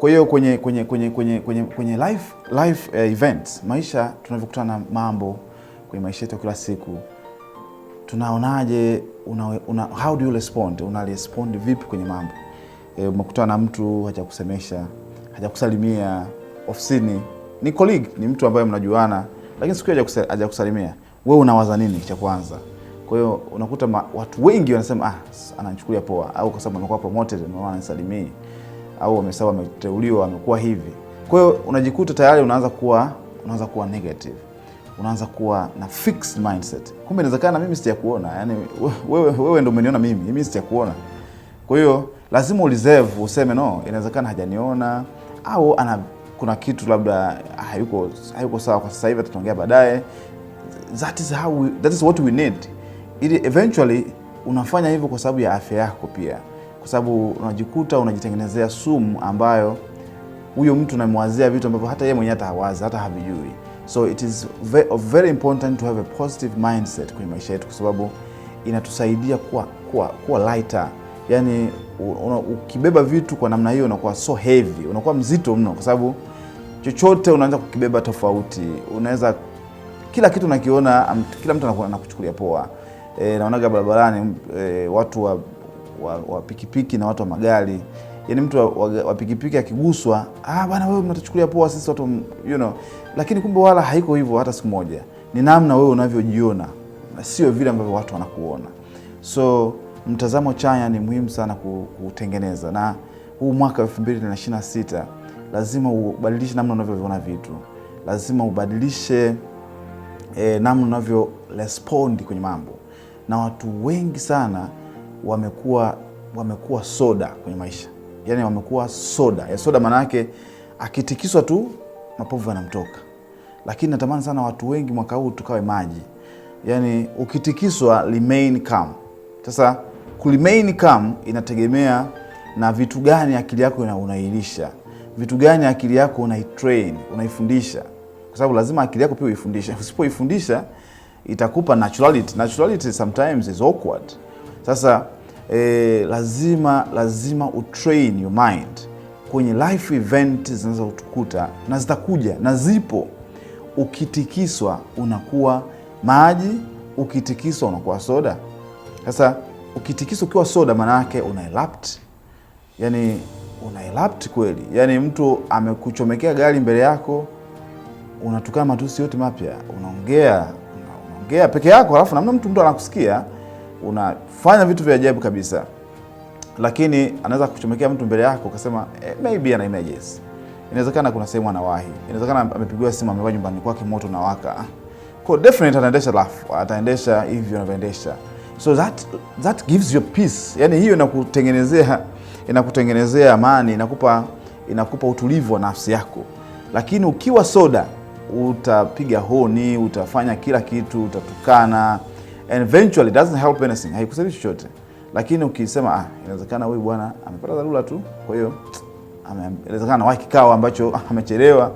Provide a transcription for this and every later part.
Kwa hiyo kwenye life events, maisha tunavyokutana na mambo kwenye maisha yetu kila siku, tunaonaje, how do you respond? Unarespond vipi kwenye mambo? Umekutana na mtu hajakusemesha, hajakusalimia ofisini, ni colleague, ni mtu ambaye mnajuana, lakini siku hajakusalimia. Wewe unawaza nini cha kwanza? Kwa hiyo unakuta watu wengi wanasema ananichukulia poa, au kwa sababu anakuwa promoted ndio ananisalimia, au amesema ameteuliwa amekuwa hivi. Kwa hiyo unajikuta tayari unaanza kuwa negative. Unaanza kuwa na fixed mindset. Kumbe inawezekana mimi sijakuona. Yaani wewe ndio umeniona mimi sijakuona. Kwa hiyo lazima ureserve, useme no, inawezekana hajaniona, au kuna kitu labda hayuko sawa kwa sasa hivi, tutaongea baadaye. That is what we need. Ili eventually unafanya hivyo kwa sababu ya afya yako pia. Kwa sababu unajikuta unajitengenezea sumu ambayo huyo mtu unamwazia vitu ambavyo hata yeye mwenyewe hata havijui. So it is very important to have a positive mindset kwenye maisha yetu, kwa sababu inatusaidia kuwa lighter. Yani ukibeba vitu kwa namna hiyo unakuwa so heavy, unakuwa mzito mno, kwa sababu chochote unaanza kukibeba tofauti. Unaweza kila kitu unakiona, kila mtu anakuchukulia poa. Naonaga barabarani watu wa pikipiki na watu wa magari. Yaani mtu wa pikipiki akiguswa, bwana wewe mnatuchukulia poa sisi watu, lakini kumbe wala haiko hivyo hata siku moja. Ni namna wewe unavyojiona, na sio vile ambavyo watu wanakuona. So mtazamo chanya ni muhimu sana kutengeneza, na huu mwaka 2026 lazima ubadilishe namna unavyoona vitu. Lazima ubadilishe namna unavyo respond kwenye mambo. Na watu wengi sana wamekuwa soda kwenye maisha. Yaani wamekuwa soda. Ya soda maana yake akitikiswa tu mapovu yanamtoka. Lakini natamani sana watu wengi mwaka huu tukawe maji. Yaani ukitikiswa remain calm. Sasa remain calm inategemea na vitu gani akili yako unailisha. Vitu gani akili yako unaitrain, unaifundisha. Kwa sababu lazima akili yako pia uifundishe. Usipoifundisha itakupa naturality. Naturality sometimes is awkward. Sasa lazima utrain your mind kwenye life event zinazotukuta, na zitakuja na zipo. Ukitikiswa unakuwa maji, ukitikiswa unakuwa soda. Sasa ukitikiswa ukiwa soda maana yake una-erupt. Yaani una-erupt kweli. Yaani mtu amekuchomekea gari mbele yako, unatukana matusi yote mapya, unaongea peke yako, alafu namna mtu anakusikia, unafanya vitu vya ajabu kabisa. Lakini anaweza kuchomekea mtu mbele yako ukasema maybe ana images. Inawezekana kuna sehemu anawahi. Inawezekana amepigiwa simu amekuwa nyumbani kwake moto na waka. Kwa definitely ataendesha laugh, ataendesha hivyo anavyoendesha. So that gives you peace. Yaani hiyo inakutengenezea amani, inakupa utulivu wa nafsi yako. Lakini ukiwa soda, utapiga honi, utafanya kila kitu, utatukana, and eventually it doesn't help anything. Haikusaidii chochote. Lakini ukisema inawezekana huyu bwana amepata dharura tu, kwa hiyo inawezekana wahi kikao ambacho amechelewa.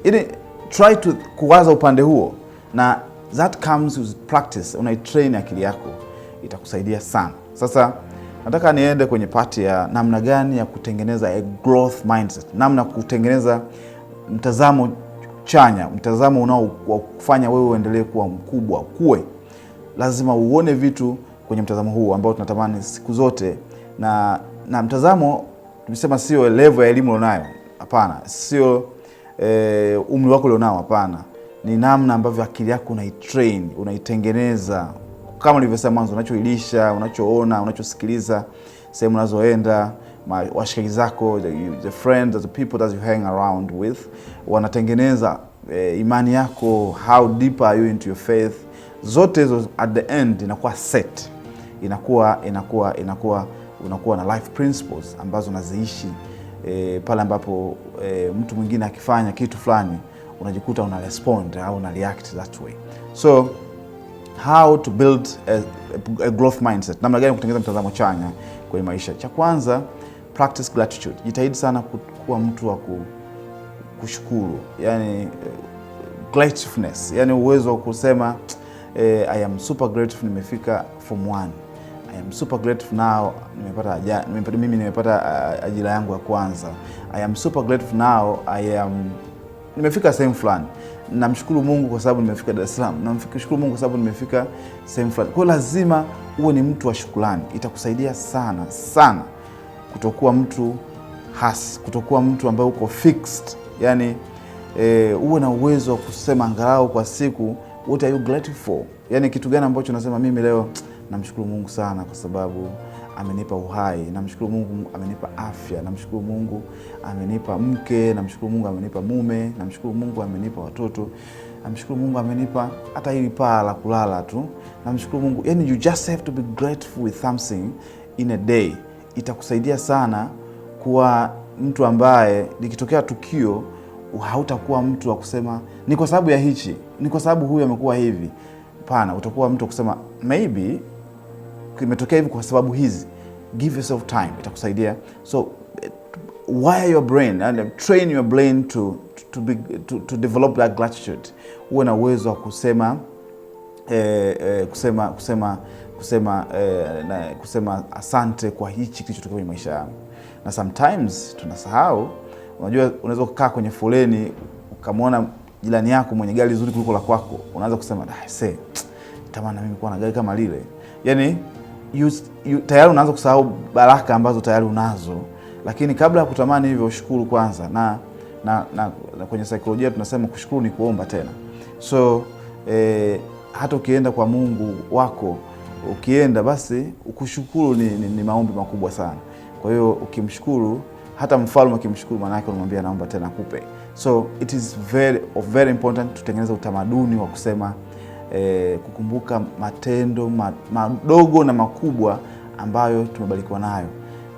Ili try to kuwaza upande huo, na that comes with practice. Unaitrain akili yako, itakusaidia sana. Sasa nataka niende kwenye party ya namna gani ya kutengeneza a growth mindset, namna kutengeneza mtazamo chanya, mtazamo unaokufanya wewe uendelee kuwa mkubwa, ukue. Lazima uone vitu kwenye mtazamo huu ambao tunatamani siku zote, na mtazamo tumesema sio level ya elimu ulionayo, hapana, sio umri wako ulionao, hapana. Ni namna ambavyo akili yako unaitrain, unaitengeneza, kama nilivyosema mwanzo, unachoilisha, unachoona, unachosikiliza, sehemu unazoenda, washikaji zako, the friends, the people that you hang around with, wanatengeneza imani yako. How deep are you into your faith? Zote hizo at the end inakuwa set, unakuwa na life principles ambazo unaziishi pale ambapo mtu mwingine akifanya kitu fulani unajikuta una respond au una react that way. So how to build a growth mindset, namna gani kutengeneza mtazamo chanya kwenye maisha? Cha kwanza, practice gratitude. Jitahidi sana kuwa mtu wa kushukuru, yani gratefulness, yani uwezo wa kusema I am super grateful nimefika form 1, I am super grateful now nimepata ajira yangu ya kwanza. I am super grateful now nimefika sehemu fulani. Namshukuru Mungu kwa sababu nimefika Dar es Salaam. Namshukuru Mungu kwa sababu nimefika sehemu fulani. Kwa lazima uwe ni mtu wa shukrani. Itakusaidia sana sana kutokuwa mtu hasi, kutokuwa mtu ambaye uko fixed. Yani uwe na uwezo wa kusema angalau kwa siku what are you grateful for? Yani kitu gani ambacho unasema mimi leo namshukuru Mungu sana kwa sababu amenipa uhai, namshukuru Mungu amenipa afya, namshukuru Mungu amenipa mke, namshukuru Mungu amenipa mume, namshukuru Mungu amenipa watoto, namshukuru Mungu amenipa hata hili paa la kulala tu. Namshukuru Mungu. Yani you just have to be grateful with something in a day. Itakusaidia sana kuwa mtu ambaye likitokea tukio hautakuwa mtu wa kusema ni kwa sababu ya hichi, ni kwa sababu huyu amekuwa hivi. Hapana, utakuwa mtu wa kusema maybe kimetokea hivi kwa sababu hizi. Give yourself time. Itakusaidia. So wire your brain and train your brain to develop that gratitude. Uwe na uwezo wa kusema asante kwa hichi kilichotokea kwenye maisha yangu. Na sometimes tunasahau. Unajua unaweza kukaa kwenye foleni ukamwona jirani yako mwenye gari zuri kuliko la kwako, unaanza kusema tamani mimi kuwa na gari kama lile. Yani tayari unaanza kusahau baraka ambazo tayari unazo. Lakini kabla ya kutamani hivyo, shukuru kwanza. Na kwenye saikolojia tunasema kushukuru ni kuomba tena. So hata ukienda kwa Mungu wako, ukienda basi ukushukuru ni maombi makubwa sana. Kwa hiyo ukimshukuru, hata mfalme akimshukuru maana yake unamwambia naomba tena akupe. So it is very important tutengeneze utamaduni wa kusema kukumbuka matendo madogo na makubwa ambayo tumebarikiwa nayo.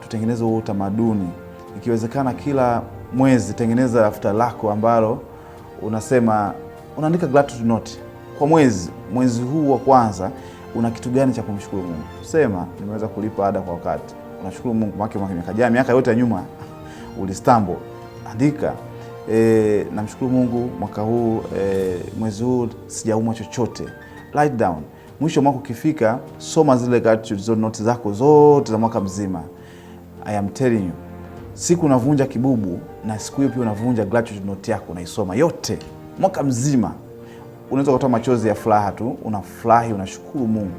Tutengeneze huo utamaduni. Ikiwezekana kila mwezi tengeneza daftari lako ambalo unasema unaandika gratitude note kwa mwezi huu wa kwanza. Una kitu gani cha kumshukuru Mungu? Sema nimeweza kulipa ada kwa wakati. Unashukuru Mungu miaka yote ya nyuma ulistambo. Andika namshukuru Mungu mwaka huu mwezi huu sijaumwa chochote. Write down. Mwisho mwaka ukifika, soma zile gratitude notes zako zote za mwaka mzima. I am telling you, siku unavunja kibubu na siku hiyo pia unavunja gratitude note yako, unaisoma yote mwaka mzima. Unaweza kutoa machozi ya furaha tu, unafurahi, unashukuru Mungu.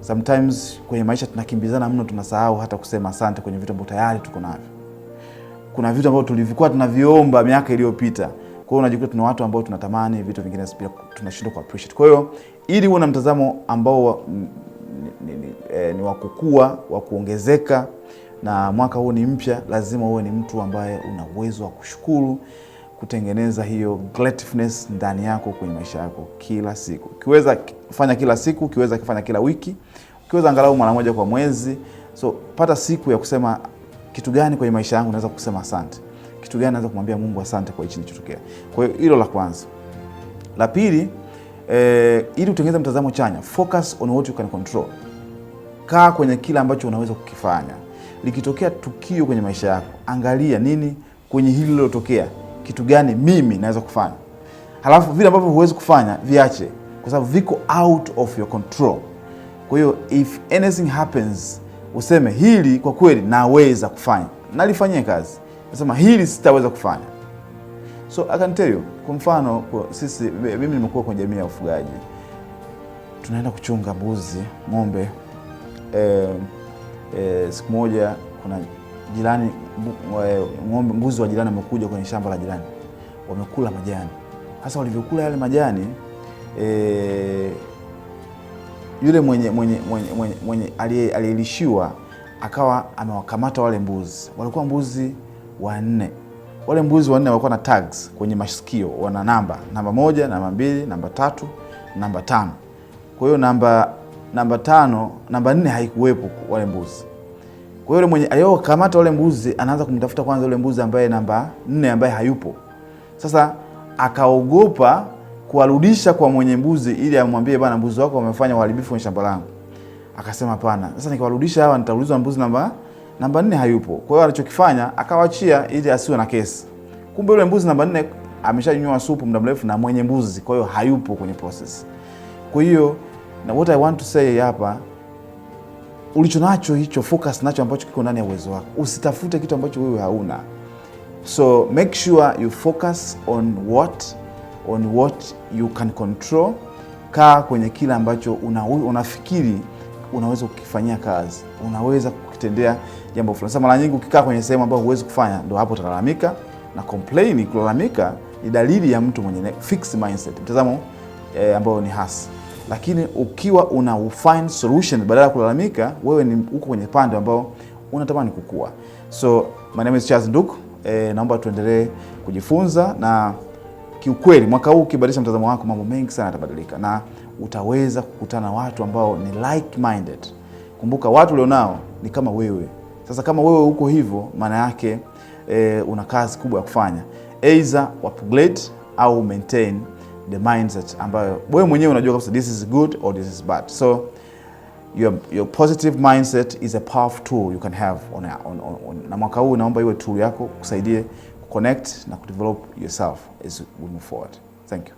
Sometimes kwenye maisha tunakimbizana mno, tunasahau hata kusema asante kwenye vitu ambavyo tayari tuko navyo. Kuna vitu ambavyo tulivikuwa tunaviomba miaka iliyopita. Kwa hiyo unajikuta tuna watu ambao tunatamani vitu vingine pia tunashindwa ku appreciate. Kwa hiyo ili uwe na mtazamo ambao ni wa kukua, wa kuongezeka, na mwaka huu ni mpya, lazima uwe ni mtu ambaye una uwezo wa kushukuru, kutengeneza hiyo gratefulness ndani yako kwenye maisha yako kila siku. Ukiweza kufanya kila siku, ukiweza kufanya kila wiki, ukiweza angalau mara moja kwa mwezi. So pata siku ya kusema kitu gani kwenye maisha yangu naweza kusema asante. Kitu gani naweza kumwambia Mungu asante kwa hichi kilichotokea. Kwa hiyo hilo la kwanza. La pili, ili utengeneze mtazamo chanya, focus on what you can control. Kaa kwenye kila ambacho unaweza kukifanya. Likitokea tukio kwenye maisha yako, angalia nini kwenye hili lilotokea, kitu gani mimi naweza kufanya. Halafu vile ambavyo huwezi kufanya viache, kwa sababu viko out of your control. Kwa hiyo if anything happens, useme hili kwa kweli naweza kufanya, nalifanyie kazi. Nasema hili sitaweza kufanya. So I can tell you, kwa mfano mimi nimekuwa kwenye jamii ya ufugaji. Tunaenda kuchunga mbuzi, ng'ombe. Siku moja kuna jirani, mbuzi wa jirani wamekuja kwenye shamba la jirani. Wamekula majani. Hasa walivyokula yale majani, yule mwenye aliyelishiwa akawa amewakamata wale mbuzi. Walikuwa mbuzi 4. Wale mbuzi 4 walikuwa na tags kwenye masikio, wana namba 1, namba 2, namba 3, namba 5. Kwa hiyo namba 4 haikuwepo wale mbuzi. Kwa hiyo yule mwenye aliyokamata wale mbuzi anaanza kumtafuta kwanza yule mbuzi ambaye namba 4 ambaye hayupo. Sasa akaogopa kuwarudisha kwa mwenye mbuzi ili amwambie bwana, mbuzi wako wamefanya uharibifu kwenye shamba langu. Akasema hapana, sasa nikiwarudisha hawa nitaulizwa mbuzi namba 4 hayupo. Kwa hiyo alichokifanya akawaachia ili asiwe na kesi. Kumbe yule mbuzi namba 4 ameshanywa supu muda mrefu na mwenye mbuzi, kwa hiyo hayupo kwenye process. Kwa hiyo na what I want to say hapa, ulicho nacho hicho, focus nacho ambacho kiko ndani ya uwezo wako. Usitafute kitu ambacho wewe hauna. So make sure you focus on what you can control. Kaa kwenye kile ambacho unafikiri unaweza kukifanyia kazi, unaweza kukitendea jambo fulani. Sasa mara nyingi ukikaa kwenye sehemu ambayo huwezi kufanya, ndio hapo utalalamika, na complain. Kulalamika ni dalili ya mtu mwenye fixed mindset, mtazamo ambao ni hasi. Lakini ukiwa find solution badala ya kulalamika, wewe ni uko kwenye pande ambao unatamani kukua. So my name is Charles Nduku. Naomba tuendelee kujifunza, na kiukweli mwaka huu ukibadilisha mtazamo wako, mambo mengi sana yatabadilika na utaweza kukutana na watu ambao ni like minded. Kumbuka watu ulionao ni kama wewe. Sasa kama wewe uko hivyo, maana yake una kazi kubwa ya kufanya. Either upgrade au maintain the mindset ambayo wewe mwenyewe unajua kabisa this is good or this is bad. So your positive mindset is a powerful tool you can have on na mwaka huu naomba iwe tool yako kusaidie connect na kudevelop yourself as we move forward. Thank you.